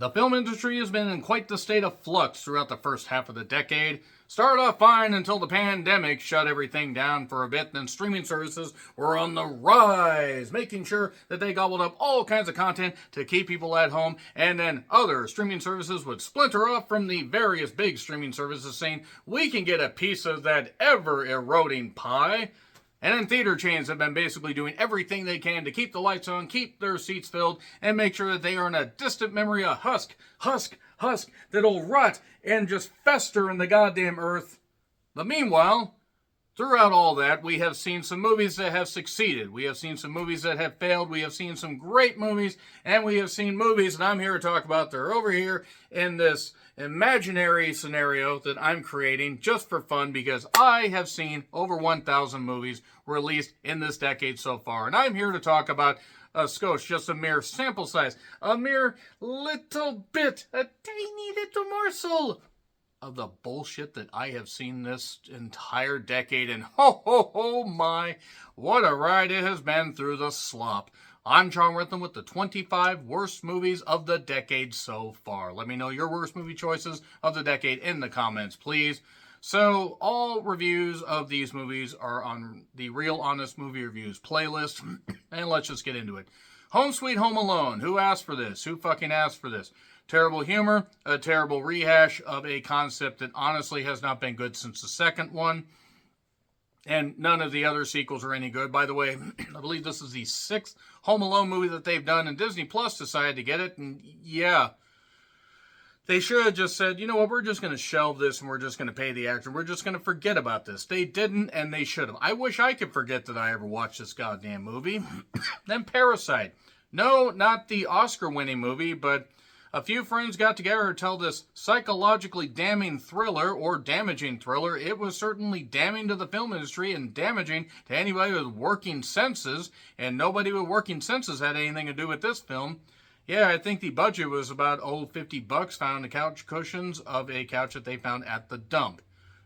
The film industry has been in quite the state of flux throughout the first half of the decade. Started off fine until the pandemic shut everything down for a bit, then streaming services were on the rise, making sure that they gobbled up all kinds of content to keep people at home, and then other streaming services would splinter off from the various big streaming services saying, we can get a piece of that ever-eroding pie. And then theater chains have been basically doing everything they can to keep the lights on, keep their seats filled, and make sure that they are in a distant memory, a husk that'll rot and just fester in the goddamn earth. But meanwhile, throughout all that, we have seen some movies that have succeeded. We have seen some movies that have failed. We have seen some great movies, and we have seen movies that I'm here to talk about that are over here in this imaginary scenario that I'm creating just for fun because I have seen over 1,000 movies released in this decade so far. And I'm here to talk about a skosh, just a mere sample size, a mere little bit, a tiny little morsel of the bullshit that I have seen this entire decade. And ho my, what a ride it has been through the slop. I'm John Ritham with the 25 worst movies of the decade so far. Let me know your worst movie choices of the decade in the comments, please. So, all reviews of these movies are on the Real Honest Movie Reviews playlist, and let's just get into it. Home Sweet Home Alone. Who asked for this? Who fucking asked for this? Terrible humor, a terrible rehash of a concept that honestly has not been good since the second one. And none of the other sequels are any good. By the way, I believe this is the 6th Home Alone movie that they've done, and Disney Plus decided to get it. And yeah, they should have just said, you know what, we're just going to shelve this and we're just going to pay the actor. We're just going to forget about this. They didn't, and they should have. I wish I could forget that I ever watched this goddamn movie. Then Parasite. No, not the Oscar-winning movie, but a few friends got together to tell this psychologically damning thriller, or damaging thriller. It was certainly damning to the film industry and damaging to anybody with working senses, and nobody with working senses had anything to do with this film. Yeah, I think the budget was about, $50 found in the couch cushions of a couch that they found at the dump.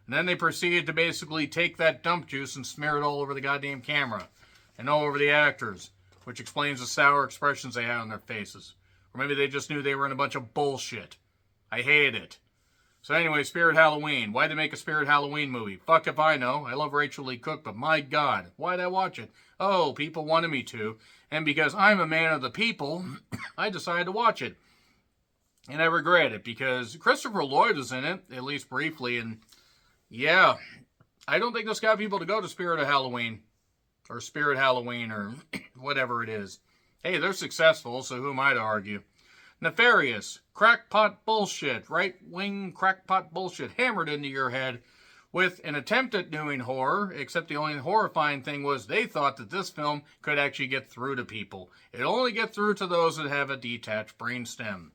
And then they proceeded to basically take that dump juice and smear it all over the goddamn camera and all over the actors, which explains the sour expressions they had on their faces. Or maybe they just knew they were in a bunch of bullshit. I hate it. So anyway, Spirit Halloween. Why'd they make a Spirit Halloween movie? Fuck if I know. I love Rachel Lee Cook, but my God, why'd I watch it? Oh, people wanted me to. And because I'm a man of the people, I decided to watch it. And I regret it because Christopher Lloyd is in it, at least briefly. And yeah, I don't think this got people to go to Spirit of Halloween. Or Spirit Halloween, or whatever it is. Hey, they're successful, so who am I to argue? Nefarious, crackpot bullshit, right-wing crackpot bullshit hammered into your head with an attempt at doing horror, except the only horrifying thing was they thought that this film could actually get through to people. It only gets through to those that have a detached brainstem.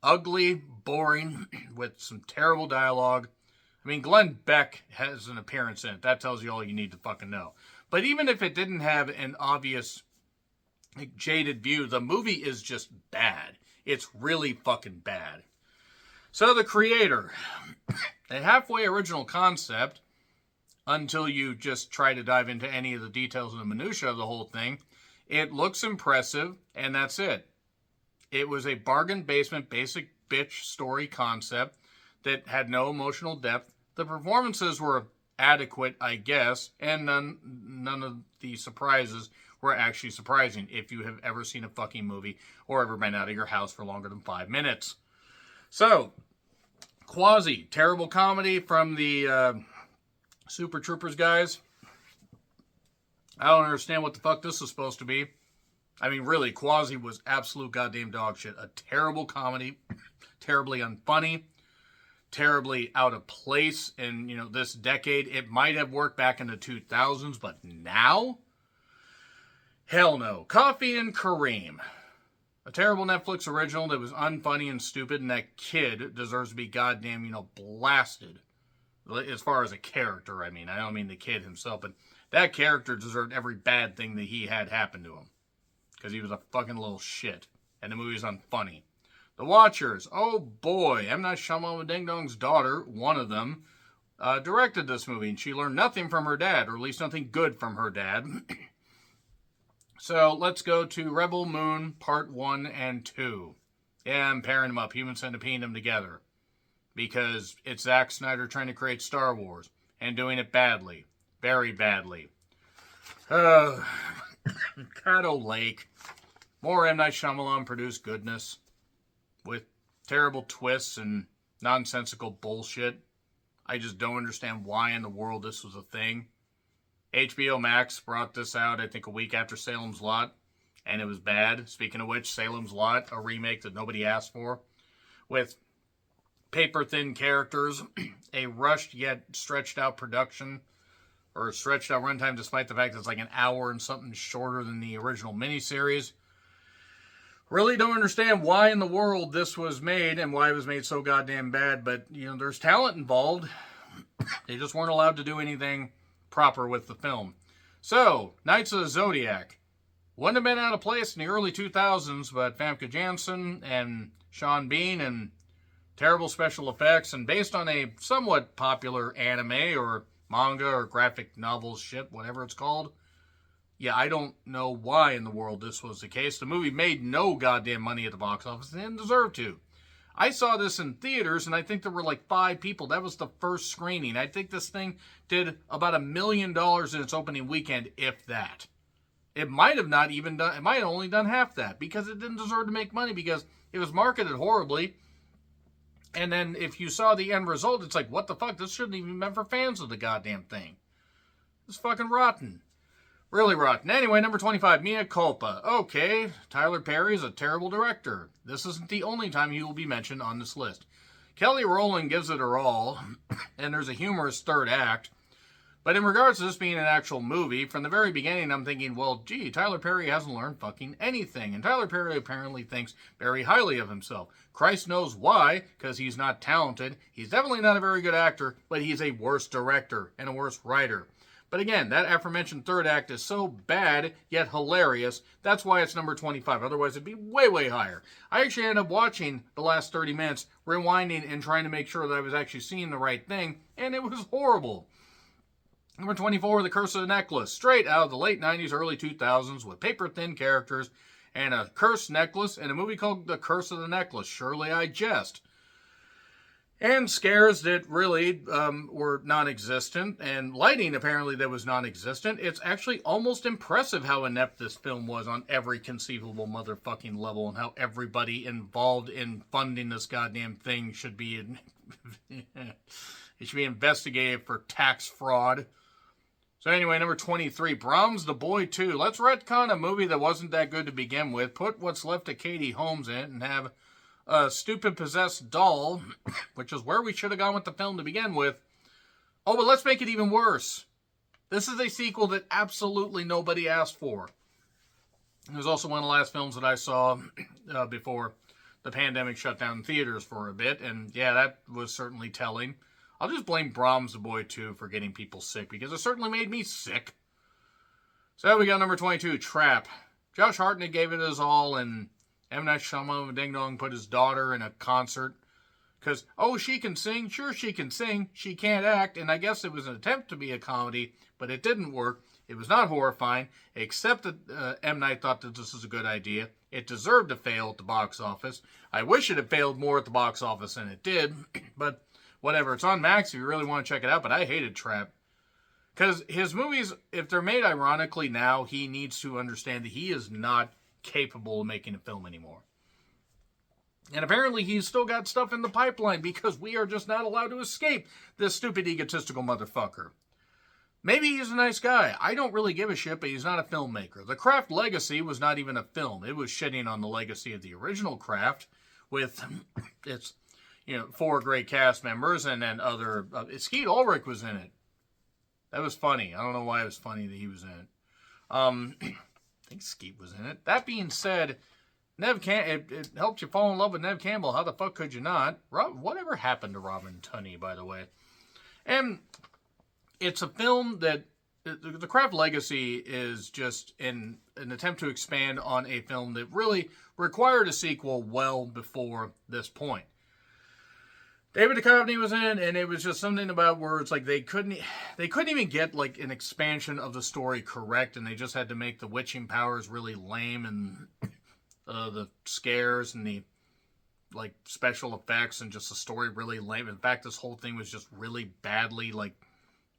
Ugly, boring, with some terrible dialogue. I mean, Glenn Beck has an appearance in it. That tells you all you need to fucking know. But even if it didn't have an obvious jaded view, the movie is just bad. It's really fucking bad. So the creator, a halfway original concept, until you just try to dive into any of the details and the minutia of the whole thing, it looks impressive, and that's it. It was a bargain basement, basic bitch story concept that had no emotional depth. The performances were adequate, I guess, and none of the surprises were actually surprising if you have ever seen a fucking movie or ever been out of your house for longer than 5 minutes. So, Quasi, terrible comedy from the Super Troopers guys. I don't understand what the fuck this is supposed to be. I mean, really, Quasi was absolute goddamn dog shit. A terrible comedy, terribly unfunny, terribly out of place in, this decade. It might have worked back in the 2000s, but now? Hell no. Coffee and Kareem. A terrible Netflix original that was unfunny and stupid, and that kid deserves to be goddamn, blasted. As far as a character, I mean. I don't mean the kid himself, but that character deserved every bad thing that he had happen to him. Because he was a fucking little shit. And the movie's unfunny. The Watchers. Oh boy. M. Night Shyamalan Ding Dong's daughter, one of them, directed this movie. And she learned nothing from her dad. Or at least nothing good from her dad. So let's go to Rebel Moon Part 1 and 2. Yeah, I'm pairing them up, human centipede them together. Because it's Zack Snyder trying to create Star Wars. And doing it badly. Very badly. Caddo Lake. More M. Night Shyamalan produced goodness. With terrible twists and nonsensical bullshit. I just don't understand why in the world this was a thing. HBO Max brought this out, I think, a week after Salem's Lot. And it was bad. Speaking of which, Salem's Lot, a remake that nobody asked for. With paper-thin characters, a rushed yet stretched-out production, or stretched-out runtime despite the fact that it's like an hour and something shorter than the original miniseries. Really don't understand why in the world this was made and why it was made so goddamn bad, but, there's talent involved. They just weren't allowed to do anything proper with the film. So, Knights of the Zodiac. Wouldn't have been out of place in the early 2000s, but Famke Janssen and Sean Bean and terrible special effects, and based on a somewhat popular anime or manga or graphic novel shit, whatever it's called. Yeah, I don't know why in the world this was the case. The movie made no goddamn money at the box office and didn't deserve to. I saw this in theaters, and I think there were like 5 people. That was the first screening. I think this thing did about $1 million in its opening weekend, if that. It might have not even done, it might have only done half that, because it didn't deserve to make money, because it was marketed horribly. And then if you saw the end result, it's like, what the fuck? This shouldn't even been for fans of the goddamn thing. It's fucking rotten. Really rotten. Anyway, number 25, Mea Culpa. Okay, Tyler Perry is a terrible director. This isn't the only time he will be mentioned on this list. Kelly Rowland gives it her all, and there's a humorous third act. But in regards to this being an actual movie, from the very beginning I'm thinking, well, gee, Tyler Perry hasn't learned fucking anything. And Tyler Perry apparently thinks very highly of himself. Christ knows why, because he's not talented. He's definitely not a very good actor, but he's a worse director and a worse writer. But again, that aforementioned third act is so bad, yet hilarious. That's why it's number 25. Otherwise, it'd be way, way higher. I actually ended up watching the last 30 minutes, rewinding and trying to make sure that I was actually seeing the right thing, and it was horrible. Number 24, The Curse of the Necklace. Straight out of the late 90s, early 2000s, with paper-thin characters and a cursed necklace, and a movie called The Curse of the Necklace. Surely I jest. And scares that really were non-existent, and lighting apparently that was non-existent. It's actually almost impressive how inept this film was on every conceivable motherfucking level, and how everybody involved in funding this goddamn thing should be it should be investigated for tax fraud. So anyway, number 23, Brahms the Boy 2. Let's retcon a movie that wasn't that good to begin with, put what's left of Katie Holmes in it, and have a stupid possessed doll, which is where we should have gone with the film to begin with. Oh, but let's make it even worse. This is a sequel that absolutely nobody asked for. It was also one of the last films that I saw before the pandemic shut down theaters for a bit, and yeah, that was certainly telling. I'll just blame Brahms the Boy 2 for getting people sick, because it certainly made me sick. So we got number 22, Trap. Josh Hartnett gave it his all, and M. Night Shyamalan Ding Dong put his daughter in a concert. Because, oh, she can sing. Sure, she can sing. She can't act. And I guess it was an attempt to be a comedy, but it didn't work. It was not horrifying, except that M. Night thought that this was a good idea. It deserved to fail at the box office. I wish it had failed more at the box office than it did, but whatever. It's on Max if you really want to check it out, but I hated Trap. Because his movies, if they're made ironically now, he needs to understand that he is not capable of making a film anymore. And apparently he's still got stuff in the pipeline, because we are just not allowed to escape this stupid egotistical motherfucker. Maybe he's a nice guy. I don't really give a shit, but he's not a filmmaker. The Craft Legacy was not even a film. It was shitting on the legacy of the original Craft with its 4 great cast members, and then other... Skeet Ulrich was in it. That was funny. I don't know why it was funny that he was in it. I think Skeet was in it. That being said, it helped you fall in love with Neve Campbell. How the fuck could you not? Whatever happened to Robin Tunney, by the way? And it's a film that... The Craft Legacy is just an attempt to expand on a film that really required a sequel well before this point. David Duchovny was in, and it was just something about where it's like they couldn't even get like an expansion of the story correct, and they just had to make the witching powers really lame, and the scares and the like special effects and just the story really lame. In fact, this whole thing was just really badly like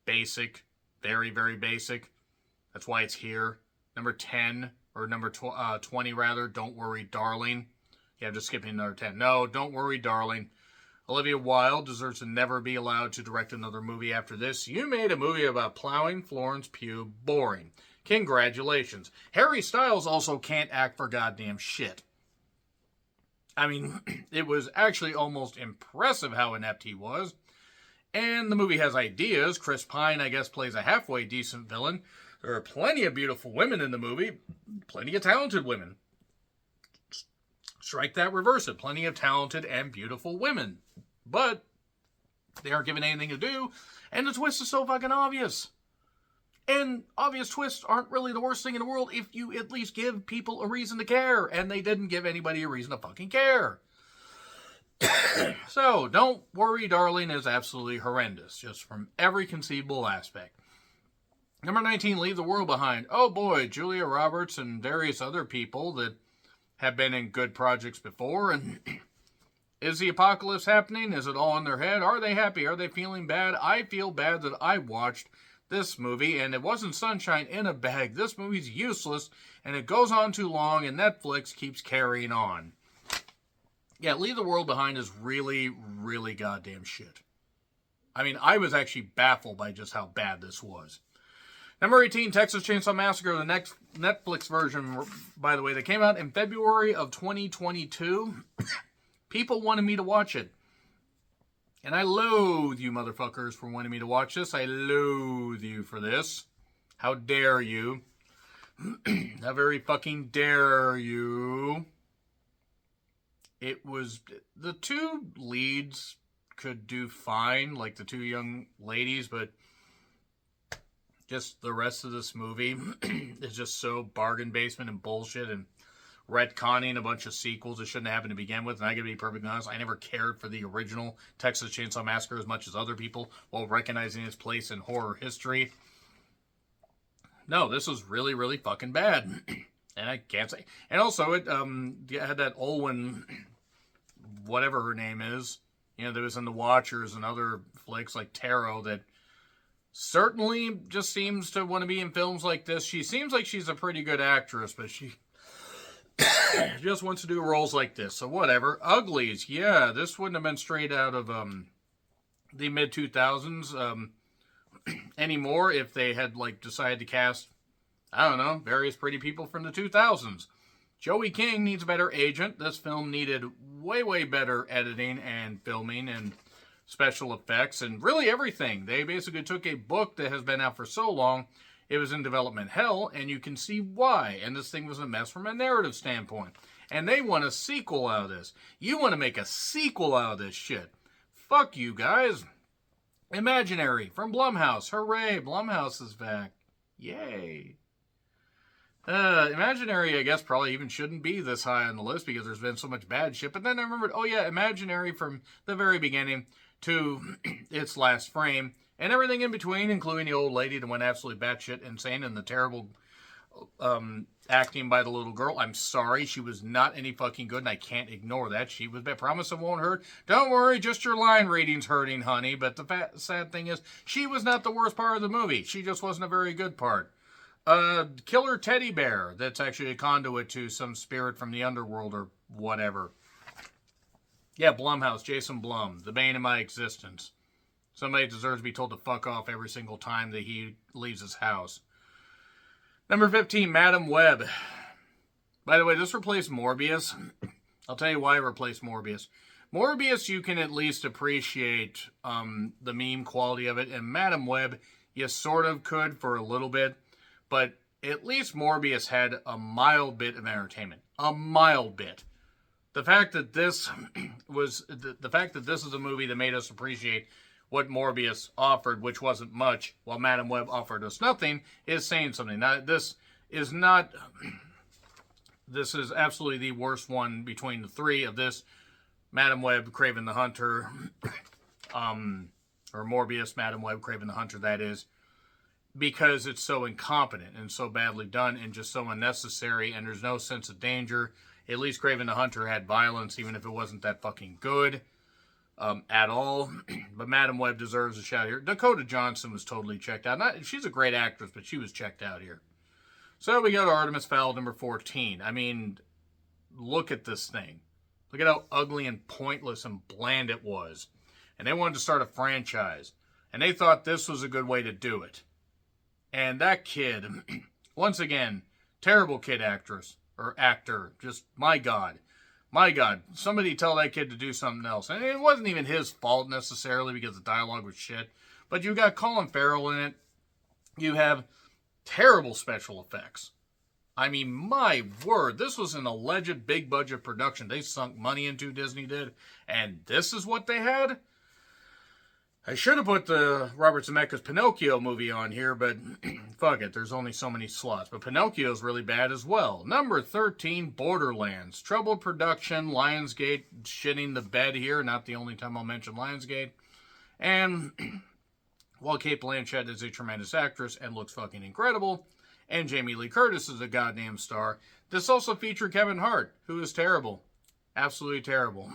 basic, very, very basic. That's why it's here. Number 10, or number 20 rather, Don't Worry Darling. Yeah, just skipping another 10. No, Don't Worry Darling. Olivia Wilde deserves to never be allowed to direct another movie after this. You made a movie about plowing Florence Pugh. Boring. Congratulations. Harry Styles also can't act for goddamn shit. I mean, it was actually almost impressive how inept he was. And the movie has ideas. Chris Pine, I guess, plays a halfway decent villain. There are plenty of beautiful women in the movie. Plenty of talented women. Strike that, reverse it. Plenty of talented and beautiful women. But they aren't given anything to do. And the twist is so fucking obvious. And obvious twists aren't really the worst thing in the world if you at least give people a reason to care. And they didn't give anybody a reason to fucking care. So, Don't Worry Darling is absolutely horrendous. Just from every conceivable aspect. Number 19, Leave the World Behind. Oh boy, Julia Roberts and various other people that have been in good projects before. And is the apocalypse happening? Is it all in their head? Are they happy? Are they feeling bad? I feel bad that I watched this movie and it wasn't sunshine in a bag. This movie's useless and it goes on too long and Netflix keeps carrying on. Yeah, Leave the World Behind is really, really goddamn shit. I mean, I was actually baffled by just how bad this was. Number 18, Texas Chainsaw Massacre, the next Netflix version, by the way, that came out in February of 2022. People wanted me to watch it. And I loathe you motherfuckers for wanting me to watch this. I loathe you for this. How dare you? How very fucking dare you? It was, the two leads could do fine, like the two young ladies, but just the rest of this movie is just so bargain basement and bullshit and retconning a bunch of sequels that shouldn't have happened to begin with. And I gotta be perfectly honest, I never cared for the original Texas Chainsaw Massacre as much as other people, while recognizing its place in horror history. No, this was really, really fucking bad. And I can't say. And also, it had that Olwen, whatever her name is, you know, that was in The Watchers and other flicks like Tarot, that certainly just seems to want to be in films like this. She seems like she's a pretty good actress, but she just wants to do roles like this. So whatever. Uglies, yeah, this wouldn't have been straight out of the mid-2000s anymore if they had like decided to cast, I don't know, various pretty people from the 2000s. Joey King needs a better agent. This film needed way, way better editing and filming and special effects and really everything. They basically took a book that has been out for so long, it was in development hell, and you can see why. And this thing was a mess from a narrative standpoint. And they want a sequel out of this. You want to make a sequel out of this shit. Fuck you guys. Imaginary from Blumhouse. Hooray, Blumhouse is back. Yay. Imaginary, I guess, probably even shouldn't be this high on the list because there's been so much bad shit. But then I remembered, oh yeah, Imaginary from the very beginning to its last frame, and everything in between, including the old lady that went absolutely batshit insane and the terrible acting by the little girl. I'm sorry, she was not any fucking good, and I can't ignore that. She was bad. Promise it won't hurt. Don't worry, just your line reading's hurting, honey. But the sad thing is, she was not the worst part of the movie. She just wasn't a very good part. Killer teddy bear that's actually a conduit to some spirit from the underworld or whatever. Yeah, Blumhouse, Jason Blum, the bane of my existence. Somebody deserves to be told to fuck off every single time that he leaves his house. Number 15, Madam Web. By the way, this replaced Morbius. I'll tell you why it replaced Morbius. Morbius, you can at least appreciate the meme quality of it, and Madam Web, you sort of could for a little bit, but at least Morbius had a mild bit of entertainment. A mild bit. The fact that this was the fact that this is a movie that made us appreciate what Morbius offered, which wasn't much, while Madam Web offered us nothing, is saying something. Now, this is absolutely the worst one between the three of this, Madam Web, Kraven the Hunter, or Morbius, Madam Web, Kraven the Hunter, that is, because it's so incompetent and so badly done and just so unnecessary, and there's no sense of danger. At least Kraven the Hunter had violence, even if it wasn't that fucking good at all. But Madam Web deserves a shout here. Dakota Johnson was totally checked out. She's a great actress, but she was checked out here. So we go to Artemis Fowl number 14. I mean, look at this thing. Look at how ugly and pointless and bland it was. And they wanted to start a franchise. And they thought this was a good way to do it. And that kid, once again, terrible kid actress or actor. Just, my God. My God. Somebody tell that kid to do something else. And it wasn't even his fault necessarily because the dialogue was shit. But you got Colin Farrell in it. You have terrible special effects. I mean, my word, this was an alleged big budget production. They sunk money into, Disney did. And this is what they had? I should have put the Robert Zemeckis Pinocchio movie on here, but fuck it, there's only so many slots. But Pinocchio's really bad as well. Number 13, Borderlands. Troubled production, Lionsgate shitting the bed here. Not the only time I'll mention Lionsgate. And while Cate Blanchett is a tremendous actress and looks fucking incredible, and Jamie Lee Curtis is a goddamn star, this also featured Kevin Hart, who is terrible. Absolutely terrible.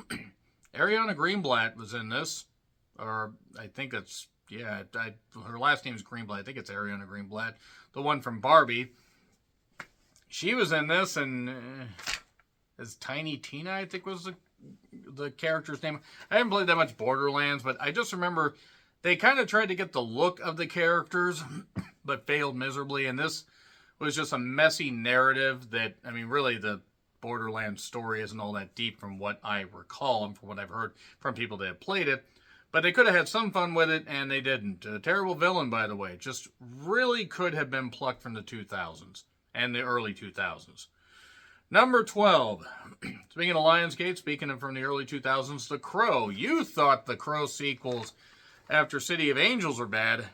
Ariana Greenblatt was in this. Or I think it's, yeah, her last name is Greenblatt. I think it's Ariana Greenblatt. The one from Barbie. She was in this, and as Tiny Tina, I think was the character's name. I haven't played that much Borderlands, but I just remember they kind of tried to get the look of the characters, but failed miserably. And this was just a messy narrative that, I mean, really the Borderlands story isn't all that deep from what I recall and from what I've heard from people that have played it. But they could have had some fun with it, and they didn't. A terrible villain, by the way. Just really could have been plucked from the 2000s and the early 2000s. Number 12. Speaking of Lionsgate, speaking of from the early 2000s, The Crow. You thought The Crow sequels after City of Angels were bad.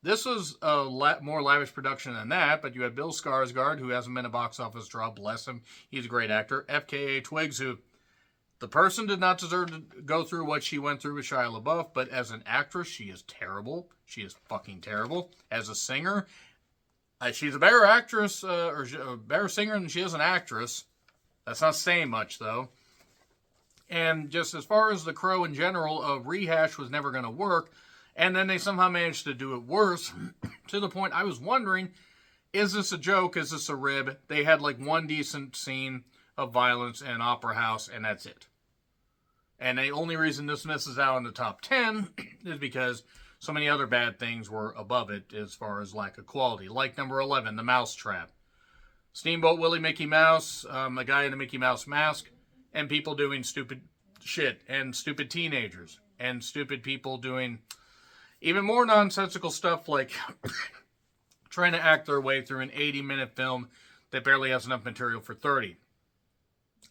This was a more lavish production than that, but you had Bill Skarsgård, who hasn't been a box office draw. Bless him. He's a great actor. FKA Twigs, who... the person did not deserve to go through what she went through with Shia LaBeouf, but as an actress, she is terrible. She is fucking terrible. As a singer, she's a better actress, or a better singer than she is an actress. That's not saying much, though. And just as far as The Crow in general, a rehash was never going to work. And then they somehow managed to do it worse, to the point I was wondering, is this a joke? Is this a rib? They had like one decent scene of violence in Opera House, and that's it. And the only reason this misses out in the top 10 is because so many other bad things were above it as far as lack of quality. Like number 11, The Mousetrap. Steamboat Willie Mickey Mouse, a guy in a Mickey Mouse mask, and people doing stupid shit, and stupid teenagers, and stupid people doing even more nonsensical stuff like trying to act their way through an 80-minute film that barely has enough material for 30.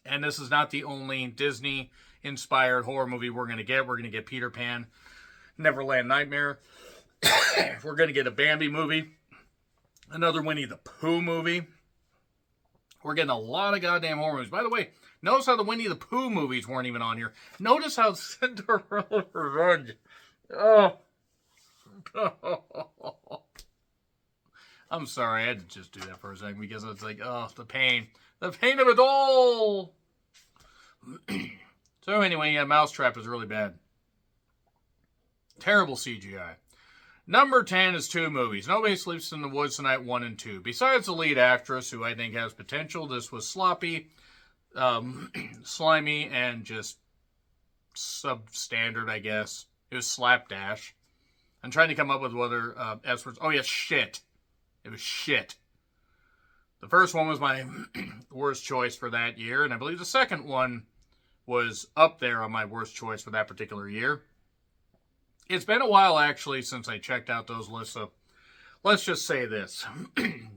And this is not the only Disney-inspired horror movie we're going to get. We're going to get Peter Pan, Neverland Nightmare. We're going to get a Bambi movie. Another Winnie the Pooh movie. We're getting a lot of goddamn horror movies. By the way, notice how the Winnie the Pooh movies weren't even on here. Notice how Cinderella Revenge. Oh. I'm sorry, I had to just do that for a second because it's like, oh, the pain. The pain of it all! So anyway, yeah, Mousetrap is really bad. Terrible CGI. Number 10 is two movies. Nobody Sleeps in the Woods Tonight 1 and 2. Besides the lead actress, who I think has potential, this was sloppy, slimy, and just substandard, I guess. It was slapdash. I'm trying to come up with whether S words. Oh, yeah, shit. It was shit. The first one was my worst choice for that year, and I believe the second one was up there on my worst choice for that particular year. It's been a while, actually, since I checked out those lists, so let's just say this.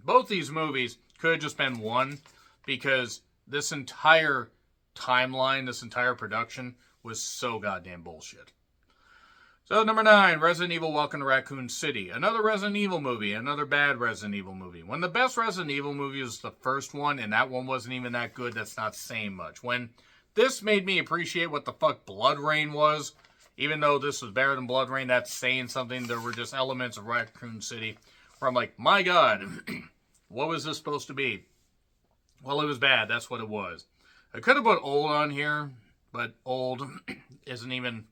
Both these movies could have just been one, because this entire timeline, this entire production, was so goddamn bullshit. So, number 9, Resident Evil Welcome to Raccoon City. Another Resident Evil movie, another bad Resident Evil movie. When the best Resident Evil movie was the first one, and that one wasn't even that good, that's not saying much. When this made me appreciate what the fuck Blood Rain was, even though this was better than Blood Rain, that's saying something. There were just elements of Raccoon City where I'm like, my God, what was this supposed to be? Well, it was bad, that's what it was. I could have put old on here, but old isn't even...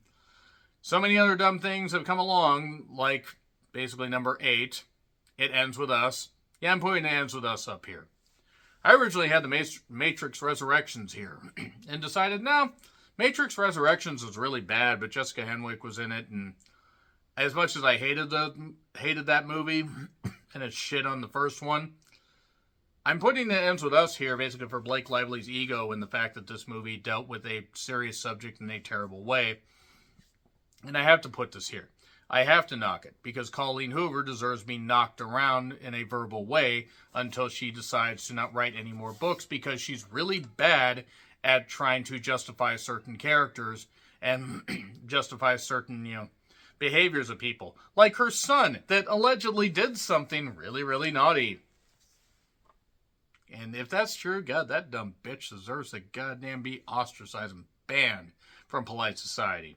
So many other dumb things have come along, like basically number 8. It Ends With Us. Yeah, I'm putting It Ends With Us up here. I originally had the Matrix Resurrections here and decided, no, Matrix Resurrections was really bad, but Jessica Henwick was in it, and as much as I hated that movie and it shit on the first one, I'm putting It Ends With Us here basically for Blake Lively's ego and the fact that this movie dealt with a serious subject in a terrible way. And I have to put this here. I have to knock it because Colleen Hoover deserves being knocked around in a verbal way until she decides to not write any more books because she's really bad at trying to justify certain characters and justify certain, behaviors of people. Like her son that allegedly did something really, really naughty. And if that's true, God, that dumb bitch deserves to goddamn be ostracized and banned from polite society.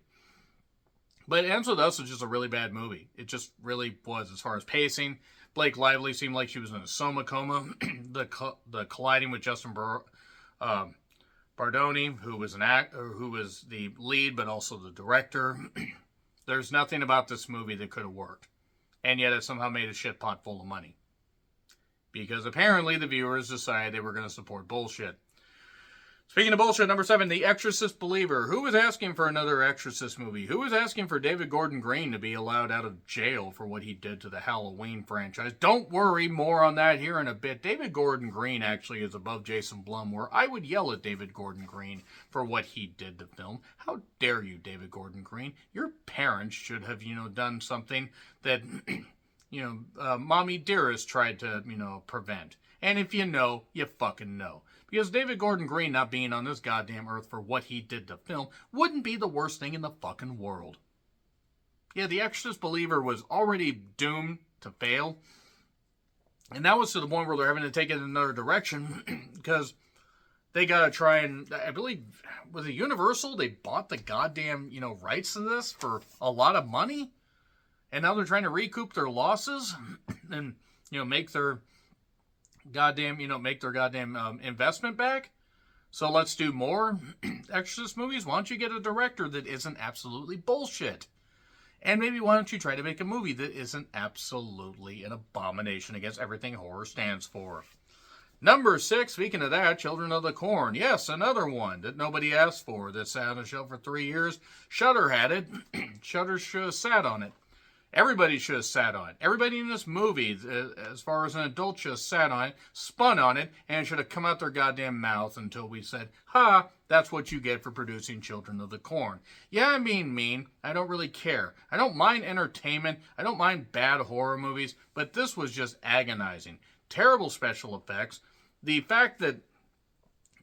But It Ends With Us was just a really bad movie. It just really was as far as pacing. Blake Lively seemed like she was in a soma coma. the colliding with Justin Bardoni, who was who was the lead but also the director. There's nothing about this movie that could have worked. And yet it somehow made a shit pot full of money. Because apparently the viewers decided they were going to support bullshit. Speaking of bullshit, number 7, The Exorcist Believer. Who was asking for another Exorcist movie? Who was asking for David Gordon Green to be allowed out of jail for what he did to the Halloween franchise? Don't worry, more on that here in a bit. David Gordon Green actually is above Jason Blum, where I would yell at David Gordon Green for what he did to film. How dare you, David Gordon Green? Your parents should have, done something that, Mommy Dearest tried to, prevent. And if you know, you fucking know. Because David Gordon Green not being on this goddamn earth for what he did to film wouldn't be the worst thing in the fucking world. Yeah, The Exorcist Believer was already doomed to fail. And that was to the point where they're having to take it in another direction. Because they gotta try and, I believe, was it Universal? They bought the goddamn, rights to this for a lot of money. And now they're trying to recoup their losses. And, make their goddamn investment back. So let's do more Exorcist movies. Why don't you get a director that isn't absolutely bullshit? And maybe why don't you try to make a movie that isn't absolutely an abomination against everything horror stands for? Number 6, speaking of that, Children of the Corn. Yes, another one that nobody asked for that sat on the shelf for 3 years. Shudder had it. Shudder should have sat on it. Everybody should have sat on it. Everybody in this movie, as far as an adult, should have sat on it, spun on it, and should have come out their goddamn mouth until we said, ha, that's what you get for producing Children of the Corn. Yeah, I'm being mean. I don't really care. I don't mind entertainment. I don't mind bad horror movies, but this was just agonizing. Terrible special effects. The fact that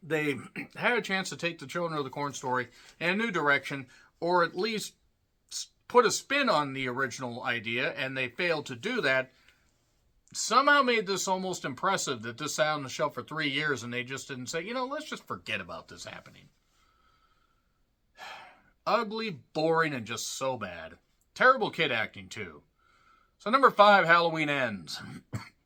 they had a chance to take the Children of the Corn story in a new direction, or at least put a spin on the original idea, and they failed to do that, somehow made this almost impressive that this sat on the shelf for 3 years and they just didn't say, let's just forget about this happening. Ugly, boring, and just so bad. Terrible kid acting, too. So number 5, Halloween Ends.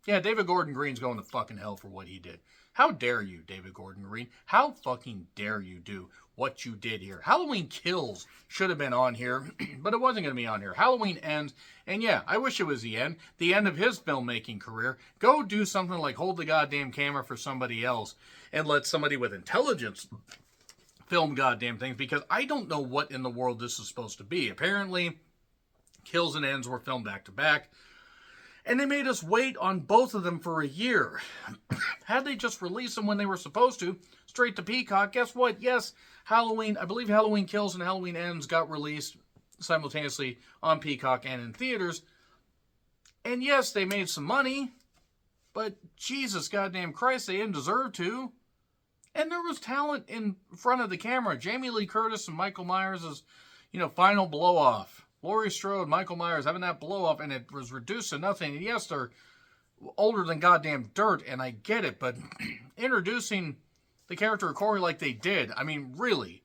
Yeah, David Gordon Green's going to fucking hell for what he did. How dare you, David Gordon Green? How fucking dare you do what you did here? Halloween Kills should have been on here, but it wasn't going to be on here. Halloween Ends, and yeah, I wish it was the end of his filmmaking career. Go do something like hold the goddamn camera for somebody else and let somebody with intelligence film goddamn things, because I don't know what in the world this is supposed to be. Apparently, Kills and Ends were filmed back to back. And they made us wait on both of them for a year. Had they just released them when they were supposed to, straight to Peacock, guess what? Yes, I believe Halloween Kills and Halloween Ends got released simultaneously on Peacock and in theaters. And yes, they made some money, but Jesus goddamn Christ, they didn't deserve to. And there was talent in front of the camera. Jamie Lee Curtis and Michael Myers' final blow-off. Laurie Strode, Michael Myers having that blow-off, and it was reduced to nothing. And yes, they're older than goddamn dirt, and I get it, but introducing the character of Corey like they did, I mean, really.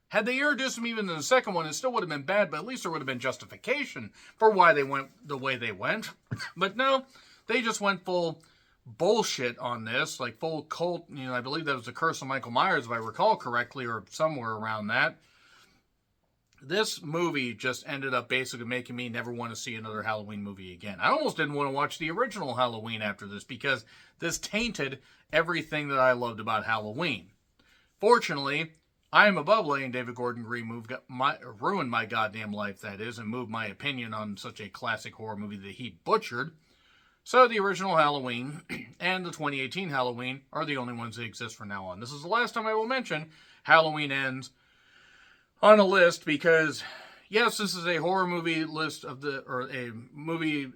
Had they introduced him even in the second one, it still would have been bad, but at least there would have been justification for why they went the way they went. But no, they just went full bullshit on this, like full cult, I believe that was the Curse of Michael Myers, if I recall correctly, or somewhere around that. This movie just ended up basically making me never want to see another Halloween movie again. I almost didn't want to watch the original Halloween after this, because this tainted everything that I loved about Halloween. Fortunately, I am above letting David Gordon Green ruin my goddamn life, that is, and move my opinion on such a classic horror movie that he butchered. So the original Halloween and the 2018 Halloween are the only ones that exist from now on. This is the last time I will mention Halloween Ends on a list, because yes, this is a horror movie list or a movie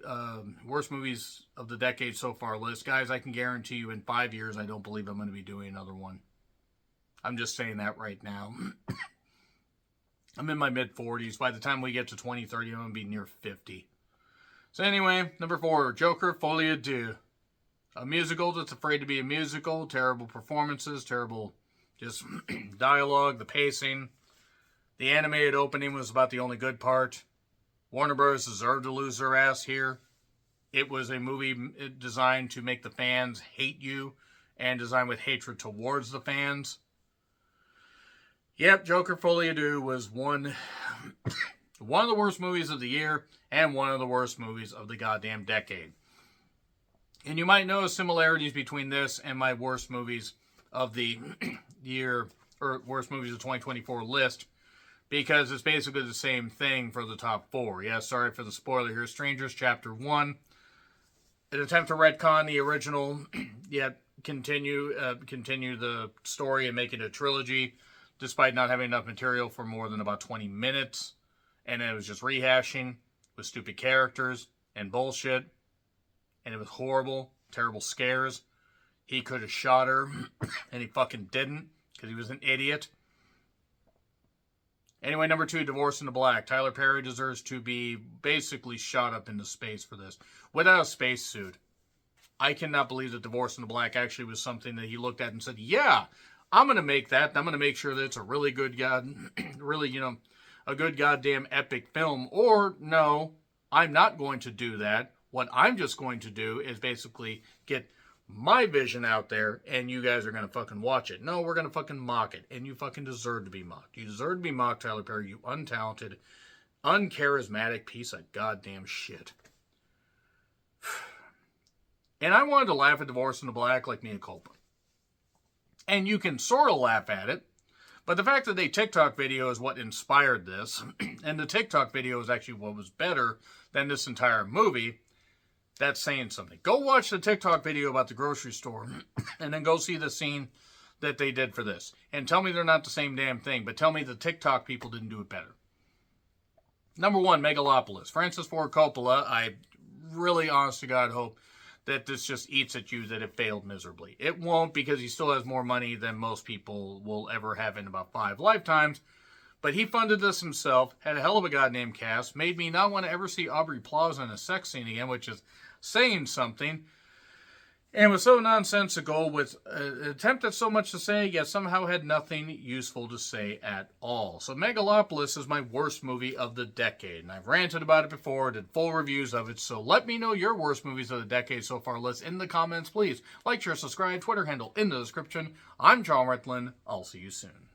worst movies of the decade so far list. Guys, I can guarantee you in 5 years I don't believe I'm going to be doing another one. I'm just saying that right now. I'm in my mid-40s. By the time we get to 2030, I'm going to be near 50. So anyway, number 4, Joker, Folie à Deux. A musical that's afraid to be a musical. Terrible performances, terrible just dialogue, the pacing. The animated opening was about the only good part. Warner Bros. Deserved to lose their ass here. It was a movie designed to make the fans hate you, and designed with hatred towards the fans. Yep, Joker Folie à Deux was one of the worst movies of the year, and one of the worst movies of the goddamn decade. And you might notice similarities between this and my worst movies of the year, or worst movies of 2024 list, because it's basically the same thing for the top 4. Yeah, sorry for the spoiler here. Strangers Chapter 1. An attempt to retcon the original, yet continue the story and make it a trilogy, despite not having enough material for more than about 20 minutes. And it was just rehashing with stupid characters and bullshit. And it was horrible. Terrible scares. He could have shot her, and he fucking didn't, because he was an idiot. Anyway, number 2, Divorce in the Black. Tyler Perry deserves to be basically shot up into space for this, without a spacesuit. I cannot believe that Divorce in the Black actually was something that he looked at and said, yeah, I'm going to make that. I'm going to make sure that it's a really good, a good goddamn epic film. Or, no, I'm not going to do that. What I'm just going to do is basically get my vision out there, and you guys are going to fucking watch it. No, we're going to fucking mock it, and you fucking deserve to be mocked. You deserve to be mocked, Tyler Perry, you untalented, uncharismatic piece of goddamn shit. And I wanted to laugh at Divorce in the Black like mea culpa. And you can sort of laugh at it, but the fact that a TikTok video is what inspired this, and the TikTok video is actually what was better than this entire movie, that's saying something. Go watch the TikTok video about the grocery store, and then go see the scene that they did for this. And tell me they're not the same damn thing, but tell me the TikTok people didn't do it better. Number 1, Megalopolis. Francis Ford Coppola, I really, honest to God, hope that this just eats at you that it failed miserably. It won't, because he still has more money than most people will ever have in about 5 lifetimes. But he funded this himself, had a hell of a goddamn cast, made me not want to ever see Aubrey Plaza in a sex scene again, which is saying something, and was so nonsensical, with an attempt at so much to say, yet somehow had nothing useful to say at all. So Megalopolis is my worst movie of the decade, and I've ranted about it before, did full reviews of it, so let me know your worst movies of the decade so far list in the comments, please. Like, share, subscribe, Twitter handle in the description. I'm John Retlin. I'll see you soon.